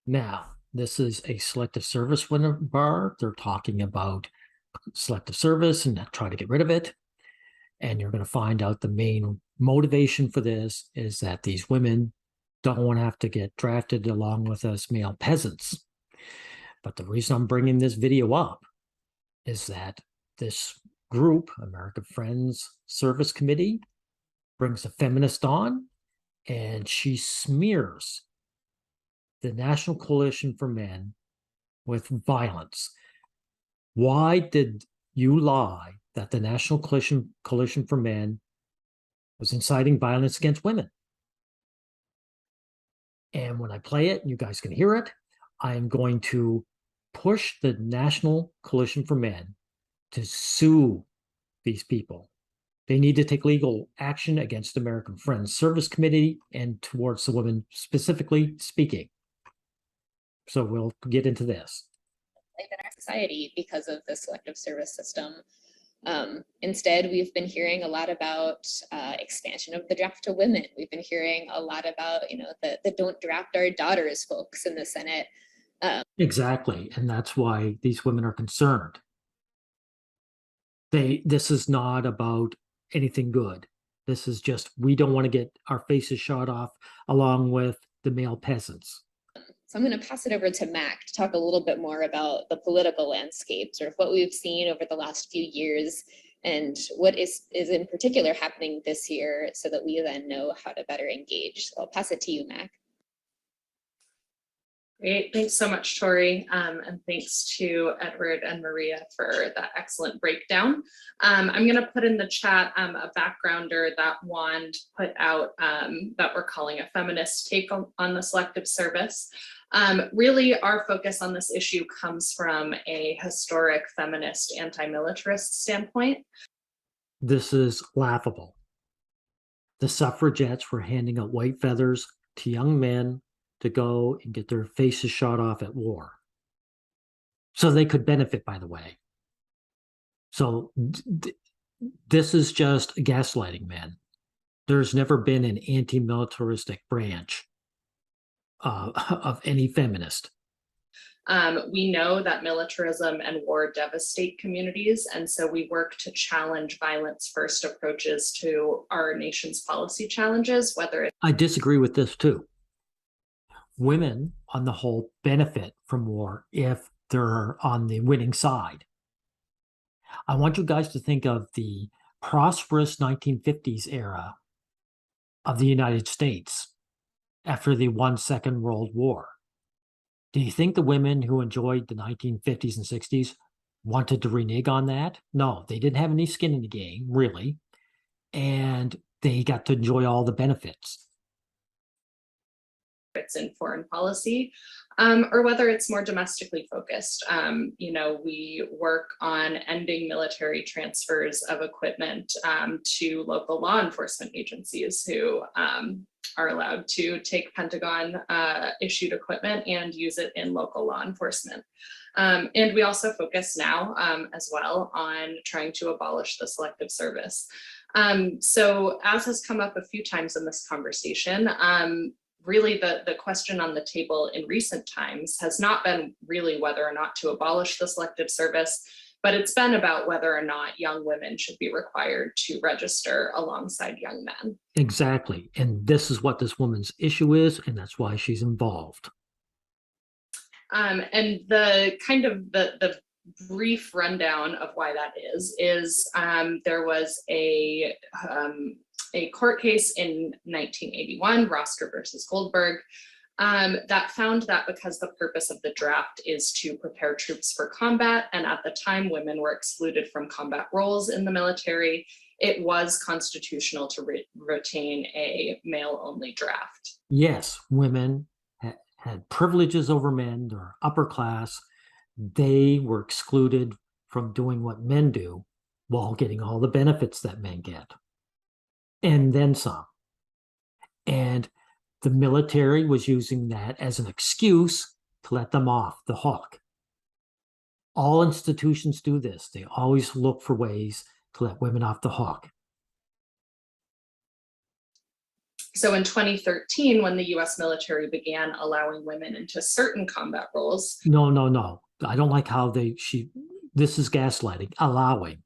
Now, this is a selective service bar. They're talking about selective service and try to get rid of it. And you're going to find out the main motivation for this is that these women don't want to have to get drafted along with us male peasants. But the reason I'm bringing this video up is that this group, American Friends Service Committee, brings a feminist on, and she smears the National Coalition for Men with violence. Why did you lie that the National Coalition for Men was inciting violence against women? And when I play it, you guys can hear it. I am going to push the National Coalition for Men to sue these people. They need to take legal action against American Friends Service Committee and towards the women specifically speaking. So we'll get into this. In our society because of the selective service system. Instead, we've been hearing a lot about expansion of the draft to women. We've been hearing a lot about, the don't draft our daughters folks in the Senate. Exactly. And that's why these women are concerned. This is not about anything good. This is just, we don't want to get our faces shot off along with the male peasants. So I'm going to pass it over to Mac to talk a little bit more about the political landscape, sort of what we've seen over the last few years and what is in particular happening this year so that we then know how to better engage. So I'll pass it to you, Mac. Great, thanks so much, Tori, and thanks to Edward and Maria for that excellent breakdown. I'm going to put in the chat a backgrounder that Wand put out that we're calling a feminist take on the selective service. Really, our focus on this issue comes from a historic feminist anti-militarist standpoint. This is laughable. The suffragettes were handing out white feathers to young men to go and get their faces shot off at war. So they could benefit, by the way. So this is just gaslighting, man. There's never been an anti-militaristic branch of any feminist. We know that militarism and war devastate communities, and so we work to challenge violence-first approaches to our nation's policy challenges, whether it's... I disagree with this too. Women, on the whole, benefit from war if they're on the winning side. I want you guys to think of the prosperous 1950s era of the United States after they won Second World War. Do you think the women who enjoyed the 1950s and 60s wanted to renege on that? No, they didn't have any skin in the game, really, and they got to enjoy all the benefits. It's in foreign policy, or whether it's more domestically focused. We work on ending military transfers of equipment to local law enforcement agencies who are allowed to take Pentagon issued equipment and use it in local law enforcement. And we also focus now as well on trying to abolish the selective service. So as has come up a few times in this conversation, really the question on the table in recent times has not been really whether or not to abolish the selective service, but it's been about whether or not young women should be required to register alongside young men. Exactly. And this is what this woman's issue is, and that's why she's involved. And the kind of the brief rundown of why that is there was a court case in 1981, Rosker versus Goldberg, that found that because the purpose of the draft is to prepare troops for combat, and at the time women were excluded from combat roles in the military, it was constitutional to retain a male-only draft. Yes, women had privileges over men. They're upper class. They were excluded from doing what men do while getting all the benefits that men get. And then some. And the military was using that as an excuse to let them off the hook. All institutions do this. They always look for ways to let women off the hook. So in 2013, when the US military began allowing women into certain combat roles. No. I don't like how this is gaslighting, allowing.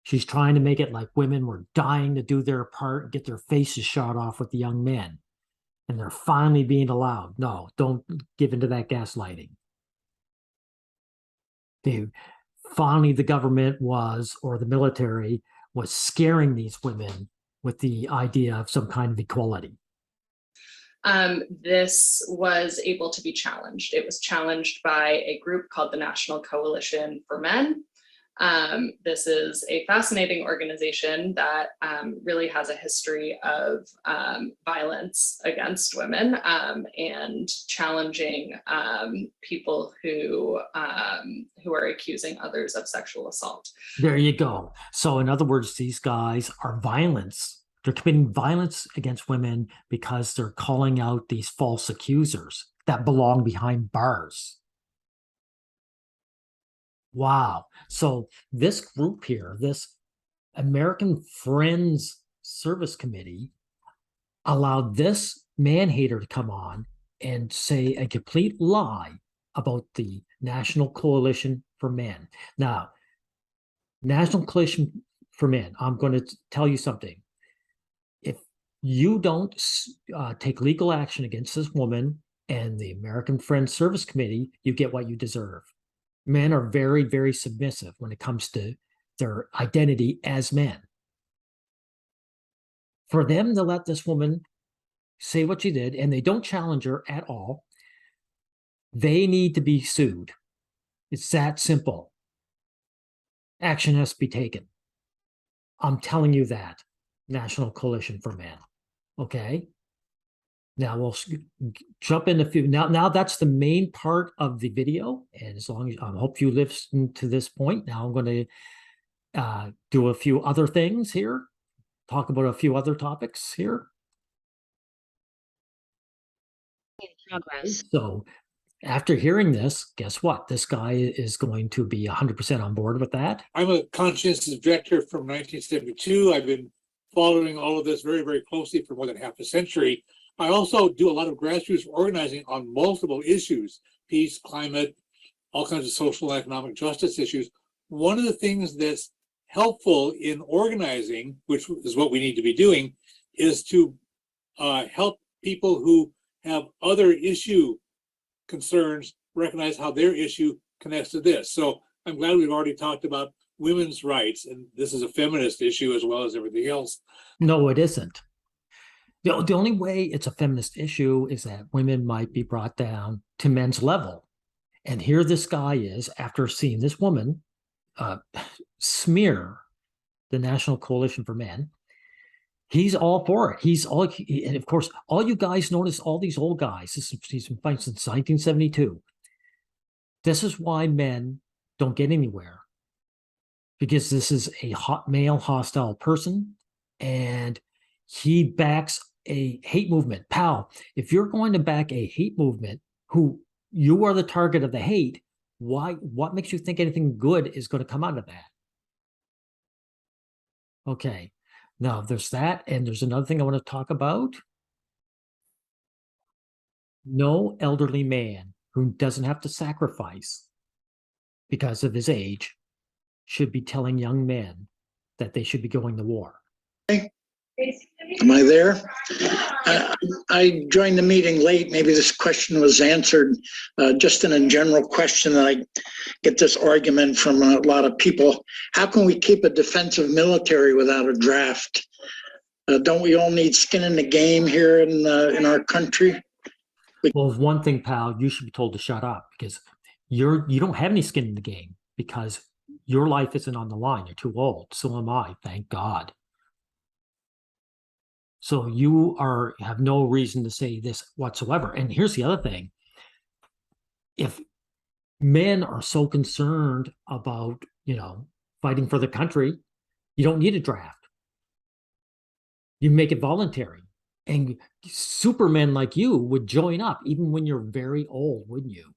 She's trying to make it like women were dying to do their part, get their faces shot off with the young men. And they're finally being allowed. No, don't give into that gaslighting. Finally, the government was, or the military was scaring these women with the idea of some kind of equality. This was able to be challenged. It was challenged by a group called the National Coalition for Men. This is a fascinating organization that really has a history of violence against women and challenging people who are accusing others of sexual assault. There you go. So in other words, these guys are violence. They're committing violence against women because they're calling out these false accusers that belong behind bars. Wow. So this group here, this American Friends Service Committee, allowed this man-hater to come on and say a complete lie about the National Coalition for Men. Now, National Coalition for Men, I'm going to tell you something. If you don't take legal action against this woman and the American Friends Service Committee, you get what you deserve. Men are very, very submissive when it comes to their identity as men. For them to let this woman say what she did, and they don't challenge her at all, they need to be sued. It's that simple. Action has to be taken. I'm telling you that. National Coalition for Men. Okay? Now we'll jump in a few. Now that's the main part of the video. And as long as I hope you listen to this point, now I'm going to do a few other things here. Talk about a few other topics here. In progress. So after hearing this, guess what? This guy is going to be 100% on board with that. I'm a conscientious objector from 1972. I've been following all of this very, very closely for more than half a century. I also do a lot of grassroots organizing on multiple issues, peace, climate, all kinds of social and economic justice issues. One of the things that's helpful in organizing, which is what we need to be doing, is to help people who have other issue concerns recognize how their issue connects to this. So I'm glad we've already talked about women's rights, and this is a feminist issue as well as everything else. No, it isn't. The only way it's a feminist issue is that women might be brought down to men's level. And here this guy is, after seeing this woman smear the National Coalition for Men, he's all for it. And of course, all you guys notice, all these old guys, he's been fighting since 1972. This is why men don't get anywhere, because this is a male hostile person, and he backs a hate movement. Pal, if you're going to back a hate movement who you are the target of the hate, what makes you think anything good is going to come out of that? Okay. Now there's that, and there's another thing I want to talk about. No elderly man who doesn't have to sacrifice because of his age should be telling young men that they should be going to war. Am I there? I joined the meeting late. Maybe this question was answered. Just in a general question that I get this argument from a lot of people. How can we keep a defensive military without a draft? Don't we all need skin in the game here in our country? Well, one thing, pal, you should be told to shut up, because you don't have any skin in the game, because your life isn't on the line. You're too old. So am I, thank God. So you have no reason to say this whatsoever. And here's the other thing. If men are so concerned about, fighting for the country, you don't need a draft. You make it voluntary. And supermen like you would join up, even when you're very old, wouldn't you?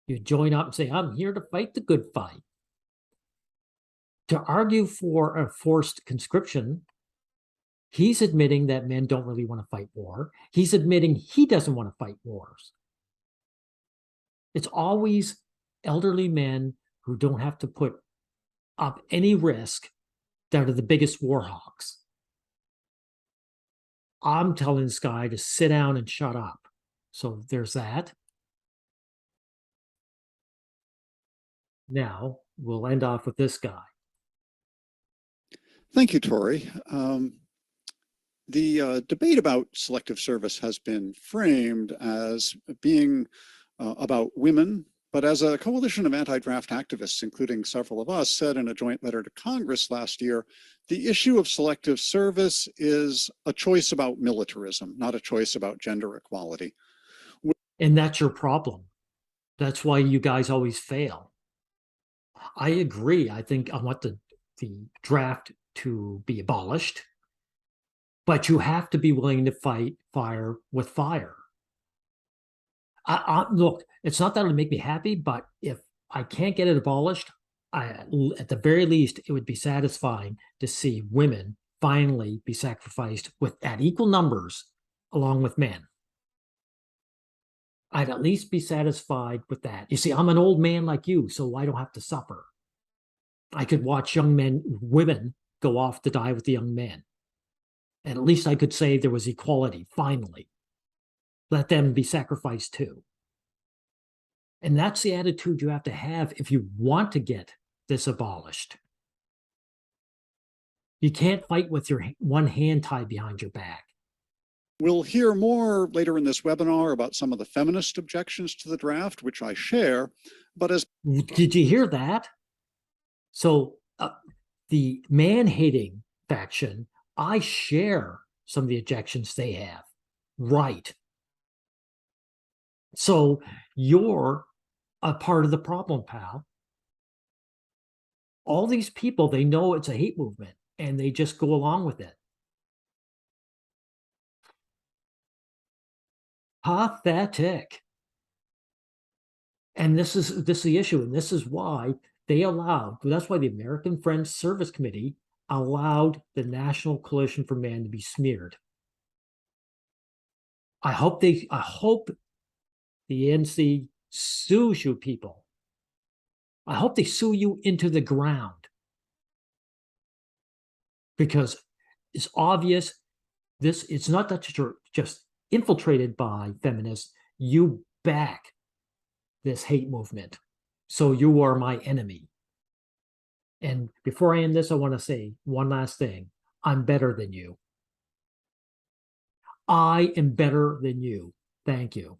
You'd join up and say, I'm here to fight the good fight. To argue for a forced conscription He's admitting that men don't really want to fight war. He's admitting he doesn't want to fight wars. It's always elderly men who don't have to put up any risk that are the biggest war hawks. I'm telling this guy to sit down and shut up. So there's that. Now we'll end off with this guy. Thank you, Tori. The debate about selective service has been framed as being about women, but as a coalition of anti-draft activists, including several of us, said in a joint letter to Congress last year, the issue of selective service is a choice about militarism, not a choice about gender equality. And that's your problem. That's why you guys always fail. I agree. I think I want the draft to be abolished, but you have to be willing to fight fire with fire. Look, it's not that it'll make me happy, but if I can't get it abolished, at the very least, it would be satisfying to see women finally be sacrificed at equal numbers along with men. I'd at least be satisfied with that. You see, I'm an old man like you, so I don't have to suffer. I could watch women go off to die with the young men. And at least I could say there was equality, finally. Let them be sacrificed too. And that's the attitude you have to have if you want to get this abolished. You can't fight with your one hand tied behind your back. We'll hear more later in this webinar about some of the feminist objections to the draft, which I share, but as... Did you hear that? So the man-hating faction, I share some of the objections they have. Right. So you're a part of the problem, pal. All these people, they know it's a hate movement, and they just go along with it. Pathetic. And this is the issue, and this is why that's why the American Friends Service Committee allowed the National Coalition for Man to be smeared. I hope the NC sues you people. I hope they sue you into the ground. Because it's obvious it's not that you're just infiltrated by feminists, you back this hate movement. So you are my enemy. And before I end this, I want to say one last thing. I'm better than you. I am better than you. Thank you.